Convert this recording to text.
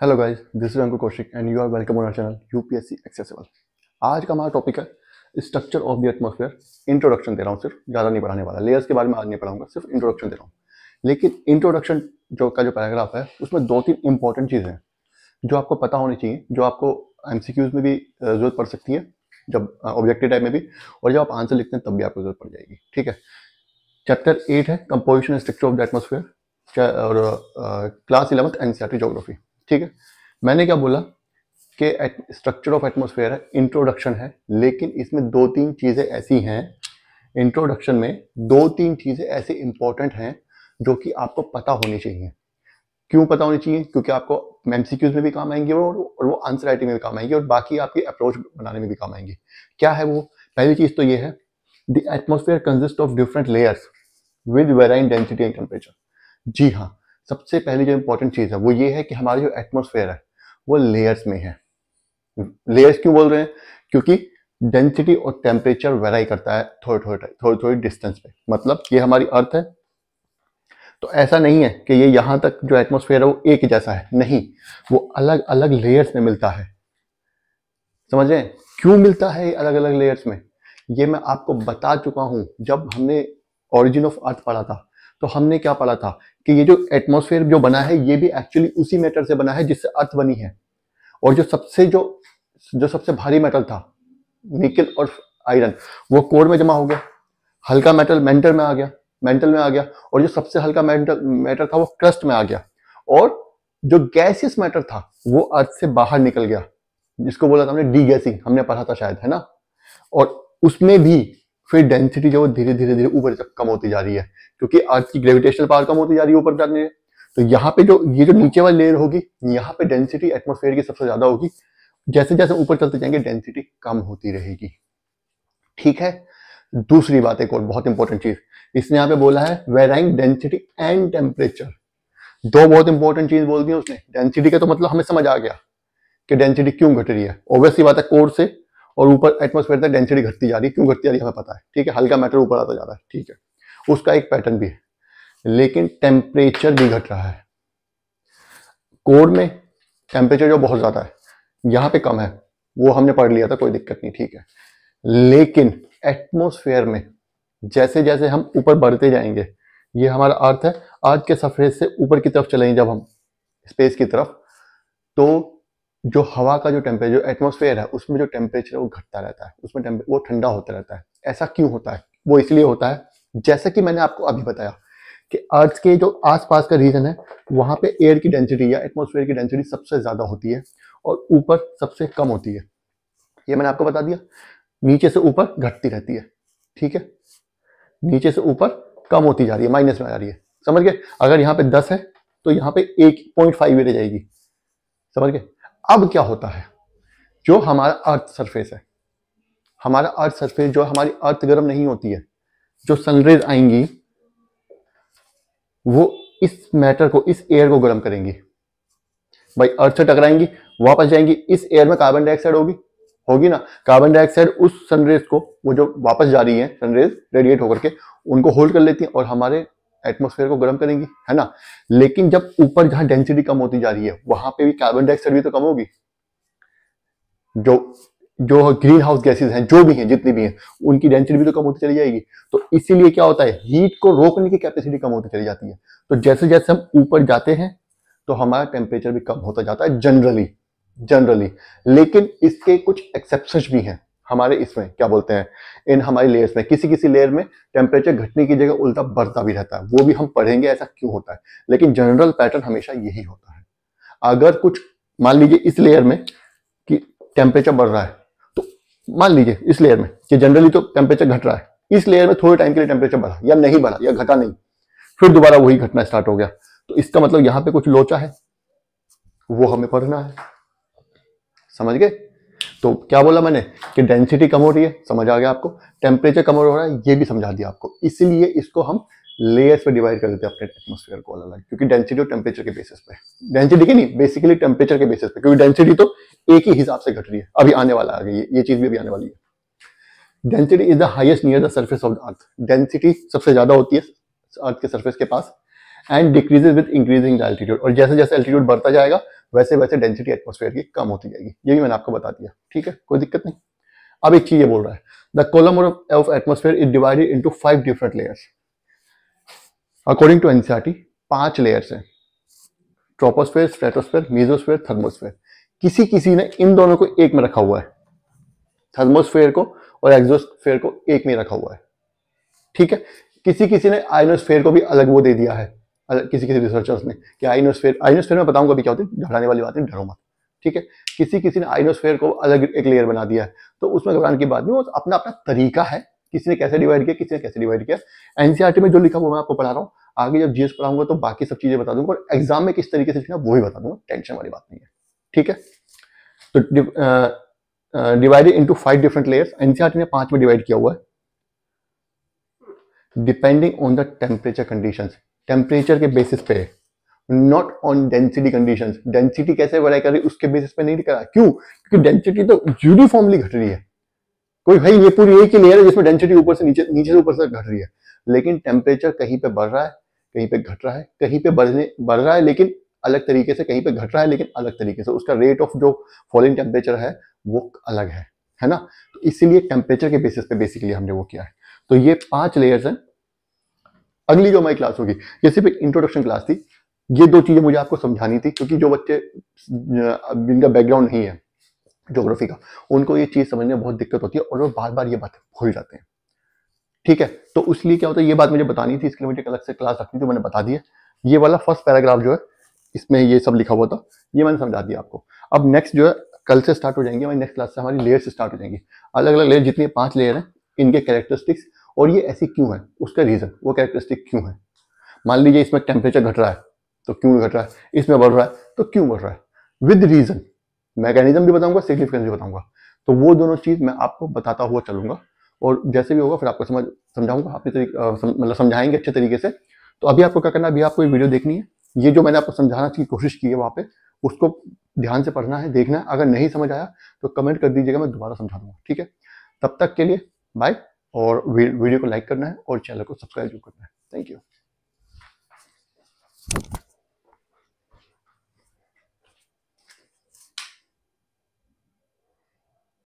Hello guys, this is Ankur Kaushik and you are welcome on our channel UPSC accessible. आज का हमारा topic है structure of the atmosphere. Introduction दे रहा हूँ, सिर्फ ज़्यादा नहीं पढ़ाने वाला। लेयर्स के बारे में आज नहीं पढ़ाऊंगा, सिर्फ इंट्रोडक्शन दे रहा हूँ। लेकिन इंट्रोडक्शन जो पैराग्राफ है उसमें दो तीन इंपॉर्टेंट चीज़ें हैं जो आपको पता होनी चाहिए, जो आपको एमसीक्यूज में भी जरूरत पड़ सकती है, जब ऑब्जेक्टिव टाइप में भी, और जब आप आंसर लिखते हैं तब भी आपको जरूरत पड़ जाएगी। ठीक है, चैप्टर 8 है composition and structure of the atmosphere और क्लास 11 एनसीईआरटी ज्योग्राफी। ठीक है, मैंने क्या बोला कि स्ट्रक्चर ऑफ एटमॉस्फेयर है, इंट्रोडक्शन है, लेकिन इसमें दो तीन चीजें ऐसी हैं, इंट्रोडक्शन में दो तीन चीजें ऐसे इंपॉर्टेंट हैं जो कि आपको पता होनी चाहिए। क्यों पता होनी चाहिए? क्योंकि आपको एमसीक्यूज में भी काम आएंगे और वो आंसर राइटिंग में भी काम आएंगे और बाकी आपकी अप्रोच बनाने में भी काम आएंगे। क्या है वो? पहली चीज तो ये है, the atmosphere consist of different layers with varying density and temperature. जी हाँ, सबसे पहली जो इंपॉर्टेंट चीज है वो ये है कि हमारी जो एटमॉस्फेयर है वो लेयर्स में है। लेयर्स क्यों बोल रहे हैं? क्योंकि डेंसिटी और टेम्परेचर वेराई करता है थोड़ी डिस्टेंस पे। मतलब ये हमारी अर्थ है, तो ऐसा नहीं है कि ये यहां तक जो एटमॉस्फेयर है वो एक जैसा है, नहीं, वो अलग अलग लेयर्स में मिलता है। समझ रहे हैं क्यों मिलता है अलग अलग लेयर्स में? ये मैं आपको बता चुका हूं। जब हमने ओरिजिन ऑफ अर्थ पढ़ा था तो हमने क्या पढ़ा था कि ये जो एटमॉस्फेयर जो बना है ये भी एक्चुअली उसी मेटर से बना है जिससे अर्थ बनी है। और जो सबसे भारी मेटल था, निकल और आयरन, वो कोर में जमा हो गया, हल्का मेटल मेंटल में आ गया, और जो सबसे हल्का मैटर था वो क्रस्ट में आ गया, और जो गैसियस मैटर था वो अर्थ से बाहर निकल गया, जिसको बोला था हमने डी गैसिंग, हमने पढ़ा था शायद, है ना। और उसमें भी फिर डेंसिटी जो धीरे धीरे ऊपर तक कम होती जा रही है, क्योंकि अर्थ की ग्रेविटेशनल पावर कम होती जा रही है ऊपर जाने। तो यहाँ पे जो नीचे वाली लेयर होगी, यहाँ पे डेंसिटी एटमॉस्फेयर की सबसे ज्यादा होगी। जैसे जैसे ऊपर चलते जाएंगे डेंसिटी कम होती रहेगी। ठीक है, दूसरी बात, एक और बहुत इंपॉर्टेंट चीज इसने यहाँ पे बोला है, वेराइंग डेंसिटी एंड टेम्परेचर। दो बहुत इंपॉर्टेंट चीज बोल दी उसने। डेंसिटी का तो मतलब हमें समझ आ गया कि डेंसिटी क्यों घट रही है, ऑब्वियसली बात है, कोर से और ऊपर एटमॉस्फेयर तक डेंसिटी घटती जा रही है। क्यों घटती जा रही है हमें पता है, ठीक है, हल्का मैटर ऊपर आता जा रहा है, ठीक है, उसका एक पैटर्न भी है। लेकिन टेम्परेचर भी घट रहा है। कोर में टेम्परेचर जो बहुत ज्यादा है, यहाँ पे कम है, वो हमने पढ़ लिया था, कोई दिक्कत नहीं, ठीक है। लेकिन एटमॉस्फेयर में जैसे जैसे हम ऊपर बढ़ते जाएंगे, ये हमारा अर्थ है, अर्थ के सरफेस से ऊपर की तरफ चलेंगे जब हम स्पेस की तरफ, तो जो हवा का जो टेम्परेचर, एटमॉस्फेयर है, उसमें जो टेम्परेचर है वो घटता रहता है, उसमें वो ठंडा होता रहता है। ऐसा क्यों होता है? वो इसलिए होता है, जैसा कि मैंने आपको अभी बताया, कि अर्थ के जो आसपास का रीजन है वहां पे एयर की डेंसिटी या एटमॉस्फेयर की डेंसिटी सबसे ज्यादा होती है और ऊपर सबसे कम होती है। ये मैंने आपको बता दिया। नीचे से ऊपर घटती रहती है, ठीक है, नीचे से ऊपर कम होती जा रही है, माइनस में आ रही है, समझ गए। अगर यहाँ पे 10 है तो यहाँ पे 1.5 रह जाएगी, समझ गए। अब क्या होता है, जो हमारा अर्थ सरफेस है, हमारा अर्थ सरफेस जो हमारी अर्थ गर्म नहीं होती है, जो सनरेज आएंगी वो इस मैटर को, इस एयर को गर्म करेंगी भाई, अर्थ से टकराएंगी, वापस जाएंगी, इस एयर में कार्बन डाइऑक्साइड होगी ना। कार्बन डाइऑक्साइड उस सनरेज को, वो जो वापस जा रही है सनरेज रेडिएट होकर के, उनको होल्ड कर लेती है और हमारे एटमॉस्फेयर को गर्म करेंगी, है ना। लेकिन जब ऊपर जहां डेंसिटी कम होती जा रही है वहां पे भी कार्बन डाइऑक्साइड भी तो कम होगी। जो जो ग्रीन हाउस गैसेज हैं, जो भी हैं, जितनी भी हैं, उनकी डेंसिटी भी तो कम होती चली जाएगी। तो इसीलिए क्या होता है, हीट को रोकने की कैपेसिटी कम होती चली जाती है। तो जैसे जैसे हम ऊपर जाते हैं तो हमारा टेम्परेचर भी कम होता जाता है जनरली। लेकिन इसके कुछ एक्सेप्शंस भी हैं हमारे इसमें, क्या बोलते हैं, इन हमारी लेयर्स में। किसी लेयर में टेम्परेचर घटने की जगह उल्टा बढ़ता भी रहता है, वो भी हम पढ़ेंगे ऐसा क्यों होता है। लेकिन जनरल पैटर्न हमेशा यही होता है। अगर कुछ मान लीजिए इस लेयर में कि टेम्परेचर बढ़ रहा है, तो मान लीजिए इस लेयर में कि जनरली तो टेम्परेचर घट रहा है, इस लेयर में थोड़े टाइम के लिए टेम्परेचर बढ़ा या नहीं बढ़ा या घटा नहीं, फिर दोबारा वही घटना स्टार्ट हो गया, तो इसका मतलब यहां पे कुछ लोचा है, वो हमें पढ़ना है, समझ गए। तो क्या बोला मैंने कि डेंसिटी कम हो रही है, समझ आ गया आपको, टेम्परेचर कम हो रहा है, ये भी समझा दिया आपको। इसलिए इसको हम लेयर्स पे डिवाइड कर देते हैं अपने एटमॉस्फेयर को अलग अलग, क्योंकि डेंसिटी और टेम्परेचर के बेसिस पे, डेंसिटी के नहीं, बेसिकली टेम्परेचर के बेसिस पे, क्योंकि डेंसिटी तो एक ही हिसाब से घट रही है, अभी आने वाला आ गई, ये चीज भी अभी आने वाली है। Density is the highest near the surface of the earth. Density सबसे ज्यादा होती है अर्थ के सरफेस के पास, and decreases with increasing the altitude, और जैसे जैसे एल्टीट्यूड बढ़ता जाएगा वैसे वैसे डेंसिटी एटमॉस्फेयर की कम होती जाएगी। ये भी मैंने आपको बता दिया, ठीक है, कोई दिक्कत नहीं। अब एक चीज ये बोल रहा है, the column of atmosphere is divided into 5 different layers. According to NCERT 5 layers हैं, ट्रोपोस्फेयर, स्ट्रेटोस्फेयर, मेसोस्फेयर, थर्मोस्फेयर। किसी किसी ने इन दोनों को एक में रखा हुआ है, थर्मोस्फेयर को और एक्सोस्फेयर को एक में रखा हुआ है, ठीक है। किसी किसी ने आयनोस्फेयर को भी अलग वो दे दिया है, किसी किसी रिसर्चर्स ने, कि आयनोस्फेयर में बताऊंगा अभी क्या होती है, घबराने वाली बात है, डरो मत, ठीक है। किसी किसी ने आयनोस्फेयर को अलग एक लेयर बना दिया है, तो उसमें घबराने की बात नहीं, वो अपना अपना तरीका है, किसी ने कैसे डिवाइड किया, किसी ने कैसे डिवाइड किया। एनसीईआरटी में जो लिखा हुआ मैं आपको पढ़ा रहा हूँ, आगे जब जीएस पढ़ाऊंगा तो बाकी सब चीजें बता दूंगा, और एग्जाम में किस तरीके से लिखना वो भी बता दूंगा, टेंशन वाली बात नहीं है, ठीक है। तो divided into 5 different layers, NCERT ने 5 में डिवाइड किया हुआ है, depending on the temperature conditions, temperature के बेसिस पे, not on density conditions. Density कैसे वैरी कर रही है उसके बेसिस पे नहीं लिखा है, क्यों? क्योंकि डेंसिटी तो यूनिफॉर्मली घट रही है, कोई भाई ये पूरी एक ही लेयर है जिसमें डेंसिटी ऊपर से नीचे, नीचे से ऊपर से घट रही है, लेकिन टेम्परेचर कहीं पे बढ़ रहा है, कहीं पे घट रहा है, कहीं पे बढ़ रहा है लेकिन अलग तरीके से, कहीं पे घट रहा है लेकिन अलग तरीके से, उसका रेट ऑफ जो फॉलिंग टेम्परेचर है वो अलग है ना। तो इसीलिए टेम्परेचर के बेसिस पे बेसिकली हमने वो किया है। तो ये 5 लेयर्स हैं। अगली जो हमारी क्लास होगी, ये सिर्फ एक इंट्रोडक्शन क्लास थी, ये 2 चीजें मुझे आपको समझानी थी, क्योंकि जो बच्चे जिनका बैकग्राउंड नहीं है ज्योग्राफी का, उनको ये चीज समझने में बहुत दिक्कत होती है और वो बार बार ये बातें भूल जाते हैं, ठीक है। तो इसलिए क्या होता है, ये बात मुझे बतानी थी, इसके लिए मुझे अलग से क्लास रखनी थी, मैंने बता दी है। ये वाला फर्स्ट पैराग्राफ जो है इसमें ये सब लिखा हुआ था, ये मैंने समझा दिया आपको। अब नेक्स्ट जो है कल से स्टार्ट हो जाएंगे, हमारी नेक्स्ट क्लास से हमारी लेयर से स्टार्ट हो जाएंगी, अलग अलग लेयर, जितनी 5 लेयर है इनके कैरेक्टरिस्टिक्स, और ये ऐसी क्यों है, उसका रीजन, वो कैरेक्टरिस्टिक क्यों है। मान लीजिए इसमें टेम्परेचर घट रहा है तो क्यों घट रहा है, इसमें बढ़ रहा है तो क्यों बढ़ रहा है, विद रीजन, मैकेनिज्म भी बताऊंगा, सिग्निफिकेंस भी बताऊंगा। तो वो दोनों चीज मैं आपको बताता हुआ चलूंगा, और जैसे भी होगा फिर आपको समझाऊंगा अपने तरीके, मतलब समझाएंगे अच्छे तरीके से। तो अभी आपको क्या करना है, अभी आपको ये वीडियो देखनी है, ये जो मैंने आपको समझाना की कोशिश की है वहां पे, उसको ध्यान से पढ़ना है, देखना है। अगर नहीं समझ आया तो कमेंट कर दीजिएगा, मैं दोबारा समझा दूंगा, ठीक है। तब तक के लिए बाय, और वीडियो को लाइक करना है और चैनल को सब्सक्राइब करना है। Thank you.